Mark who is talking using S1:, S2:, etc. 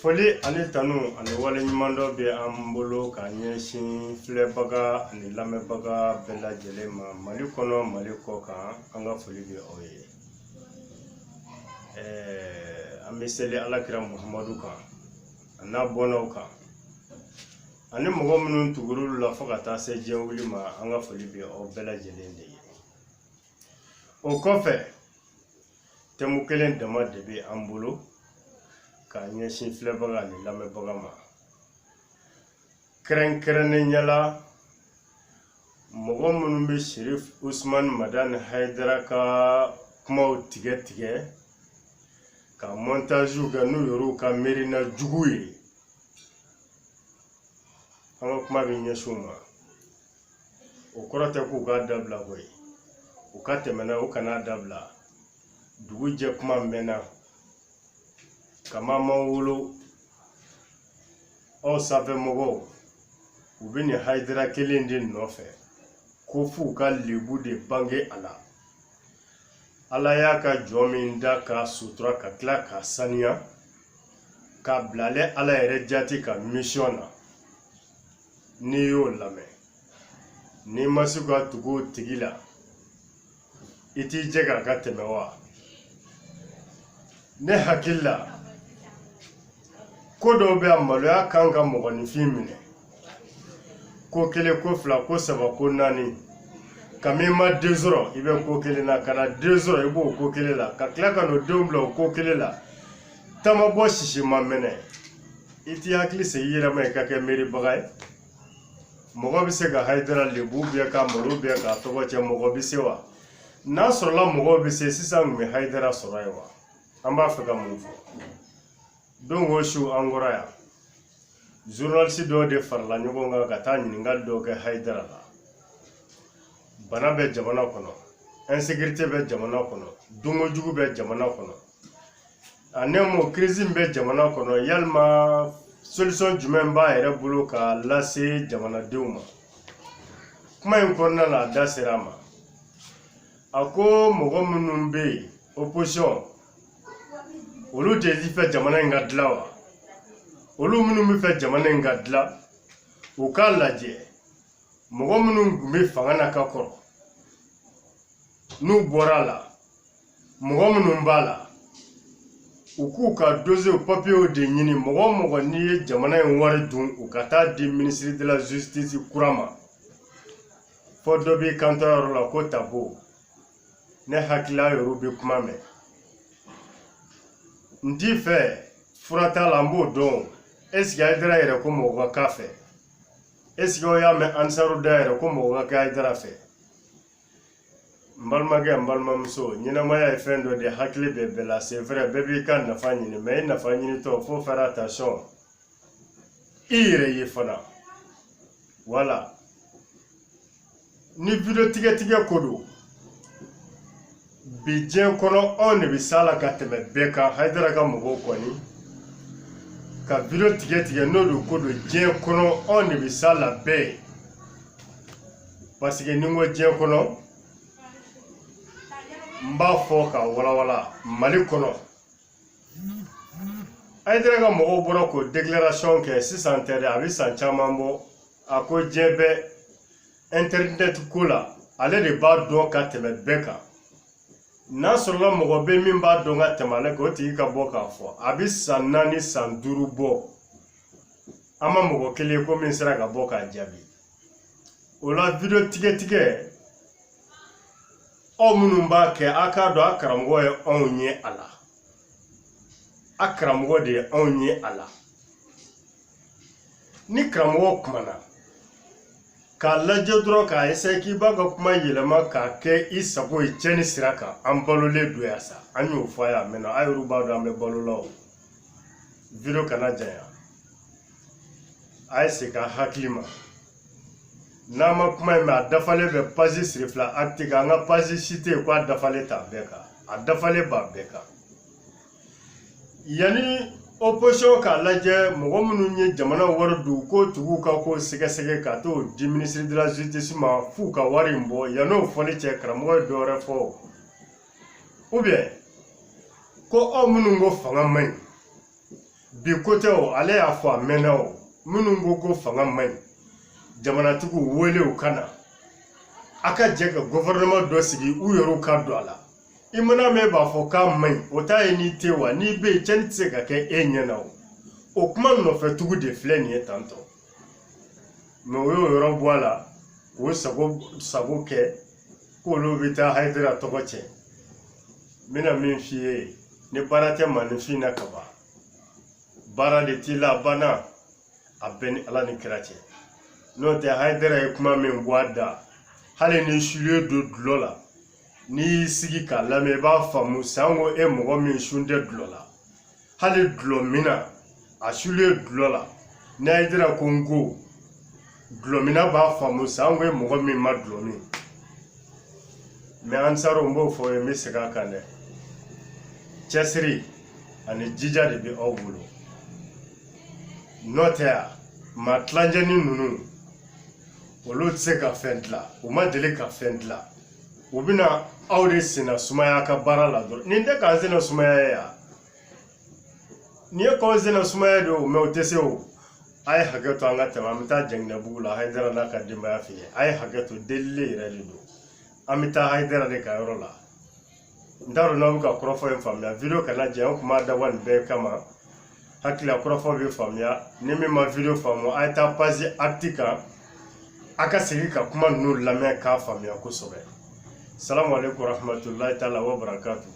S1: Foli ani tanu ani wale ɲuman dɔ bɛ an bolo ka ɲɛsin filɛbaga ani lamɛnbaga bɛɛ lajɛlen ma Mali kɔnɔ Mali kɔ kan an ka foli bɛ aw ye. An bɛ seli Alakira Muhamadu kan a n'a bɔnnaw kan ani mɔgɔ minnu tugur'u la fo ka taa se diɲɛ wuli ma an ka foli bɛ aw bɛɛ lajɛlen de ye. O kɔfɛ thème kelen dama de bɛ an bolo ka ɲɛsin filɛbaga ani lamɛnbaga ma. Kɛrɛnkɛrɛnnenya la mɔgɔ minnu bɛ Sherif Usmani Madani Hayidara ka kumaw tigɛ ka montage kɛ n'u y'u ka miirina jugu ye. An ka kuma bɛ ɲɛsin u ma. O kɔrɔ tɛ k'u k'a dabila koyi. U ka tɛmɛ n'a ye u kana dabila. Dugu jɛ kuma mɛnna. Kama man wolo aw sanfɛ mɔgɔw u bɛ nin Hayidara kelen de nɔfɛ ko f'u ka lebu de bange a la. Ala y'a ka jɔ min da ka sutura ka tila ka saniya ka bila ale Ala yɛrɛ jati ka mission na. N'i y'o lamɛn n'i ma se ka tugu o tigi la i t'i jɛ k'a ka tɛmɛ wa? Ne hakili la ko dɔw bɛ yan maloya kan ka mɔgɔninfin minɛ ko kelen ko fila ko saba ko naani ka min ma den sɔrɔ i bɛ ko kelen na ka na den sɔrɔ i b'o ko kelen la ka tila ka n'o denw bila o ko kelen la taama bɔ sisi ma mɛnɛ i t'i hakili sigi i yɛrɛ ma i ka kɛ miiribaga ye. Mɔgɔ bɛ se ka Hayidara lebu bɛɛ ka malo bɛɛ k'a tɔgɔ cɛ mɔgɔ bɛ se wa? N'a sɔrɔla mɔgɔw bɛ se sisan kun bɛ Hayidara sɔrɔ ye wa? An b'a fɛ ka mun fɔ? Don o su an kɔrɔ yan journaliste dɔw de farala ɲɔgɔn kan ka taa ɲininkali dɔw kɛ Hayidara la. Bana bɛ jamana kɔnɔ, insécurité bɛ jamana kɔnɔ, donkojugu bɛ jamana kɔnɔ, a nɛmɔ crise bɛ jamana kɔnɔ, yalima solution jumɛn b'a yɛrɛ bolo ka lase jamanadenw ma? Kuma in kɔnɔna la a da sera a ma. A ko mɔgɔ minnu bɛ yen opposition olu de fɛ jamana in ka dilan wa? Olu minnu bɛ fɛ jamana in ka dilan u k'a lajɛ mɔgɔ minnu tun bɛ fanga na ka kɔrɔ n'u bɔra a la mɔgɔ minnu b'a la u k'u ka dossier papier de ɲini mɔgɔ o mɔgɔ n'i ye jamana in wari dun u ka taa di ministre de la justice kura ma fɔ dɔ b'i kanto yɔrɔ la ko tabo ne hakilila yɔrɔ bɛ kuma mɛn. N t'i fɛ fura t'a la n b'o dɔn est-ce que Hayidara yɛrɛ ko mɔgɔ ka k'a fɛ? Est-ce que o y'a mɛn Ansaruda yɛrɛ ko mɔgɔ ka kɛ Hayidara fɛ? N balimakɛ n balimamuso ɲɛnamaya ye fɛn dɔ de hakili bɛ bɛɛ la c'est vrai bɛɛ b'i ka nafa ɲini mais i nafa ɲinitɔ faut faire attention i yɛrɛ ye fana voilà. Ni video tigɛ ko don bi diɲɛ kɔnɔ anw de bɛ s'a la ka tɛmɛ bɛɛ kan Hayidara ka mɔgɔw kɔni ka video tigɛ n'o de ko don diɲɛ kɔnɔ anw de bɛ s'a la bɛɛ ye parce que ni n ko diɲɛ kɔnɔ n b'a fɔ ka walawala Mali kɔnɔ Hayidara ka mɔgɔw bɔra k'o déclaration kɛ sisan tɛ dɛ a bɛ san caman bɔ a ko diɲɛ bɛ internet ko la ale de b'a dɔn ka tɛmɛ bɛɛ kan. N'a sɔrɔla mɔgɔ bɛ min b'a dɔn ka tɛmɛ ale kan o tigi ka bɔ k'a fɔ a bɛ san 4 san 5 bɔ an ma mɔgɔ kelen ko min sera ka bɔ k'a jaabi. O la video tigɛ aw minnu b'a kɛ a k'a dɔn a karamɔgɔ ye anw ye a la a karamɔgɔ de ye anw ye a la. Ni karamɔgɔ kumana k'a lajɛ dɔrɔn k'a essayer k'i b'a ka kuma yɛlɛma k'a kɛ i sago ye tiɲɛni sira kan an balolen don yan sa an y'o fɔ a ye a mɛnna a yɛrɛ b'a dɔn an bɛ balo la o. Video kana janya a ye segin a hakili ma n'an ma kuma in mɛn a dafalen bɛ page siri fila acte kan an ka page si tɛ yen ko a dafalen t'a bɛɛ kan a dafalen b'a bɛɛ kan. Yani opposition k'a lajɛ mɔgɔ minnu ye jamana wari dun ko tugu ka ko sɛgɛsɛgɛ ka t'o di ministre de la justice ma f'u ka wari in bɔ yan'o fɔli cɛ karamɔgɔ ye dɔwɛrɛ fɔ ou bien ko aw minnu ko fanga man ɲi bi côté o ale y'a fɔ a mɛnna o minnu ko fanga man ɲi jamanatigiw wele u kana a ka jɛ ka gouvernement dɔ sigi u yɛrɛw ka don a la i mana mɛn b'a fɔ k'a man ɲi o t'a ye n'i tɛ wa n'i bɛ yen cɛnni tɛ se ka kɛ e ɲɛna o kuma nɔfɛ tugu de filɛ nin ye tantɔ mais o y'o yɔrɔ bɔ a la k'o sago kɛ k'olu bɛ taa Hayidara tɔgɔ cɛ n bɛna min f'i ye ni baara tɛ maninfin na ka ban baara de t'i la a banna a bɛɛ ni Ala ni kira cɛ n'o tɛ Hayidara ye kuma min bɔ a da hali ni sulen don dulɔ la n'i y'i sigi k'a lamɛn i b'a faamu sanko e mɔgɔ min sun tɛ dulɔ la hali dulɔ mina a sulen dulɔ la ni Hayidara ko n ko dulɔ mina b'a faamu sanko e mɔgɔ min ma dulɔ min mais Ansaro n b'o fɔ ye n bɛ segin a kan dɛ cɛsiri ani jija de bɛ aw bolo n'o tɛ yan maa tilancɛni ninnu olu tɛ se ka fɛn dilan u ma deli ka fɛn dilan u bɛna aw de senna sumaya ka baara la dɔrɔn nin tɛ k'an senna sumaya ye yan nin ye k'aw senna sumaya de o mais o tɛ se o a ye hakɛ to an ka tɛmɛ an bɛ taa Janginɛbugu la Hayidara n'a ka denbaya fɛ yen a ye hakɛ to delili yɛrɛ de don an bɛ taa Hayidara de ka yɔrɔ la n t'a dɔn n'aw bɛ ka kɔrɔfɔ in faamuya video kana jɛ an kun b'a dabɔ nin bɛɛ kama hakili la kɔrɔfɔ bɛ faamuya ni min ma video faamu a ye taa page acte kan a ka segin ka kuma ninnu lamɛn k'a faamuya kosɛbɛ salamu aleykum warahmatulahi taala wa barakatu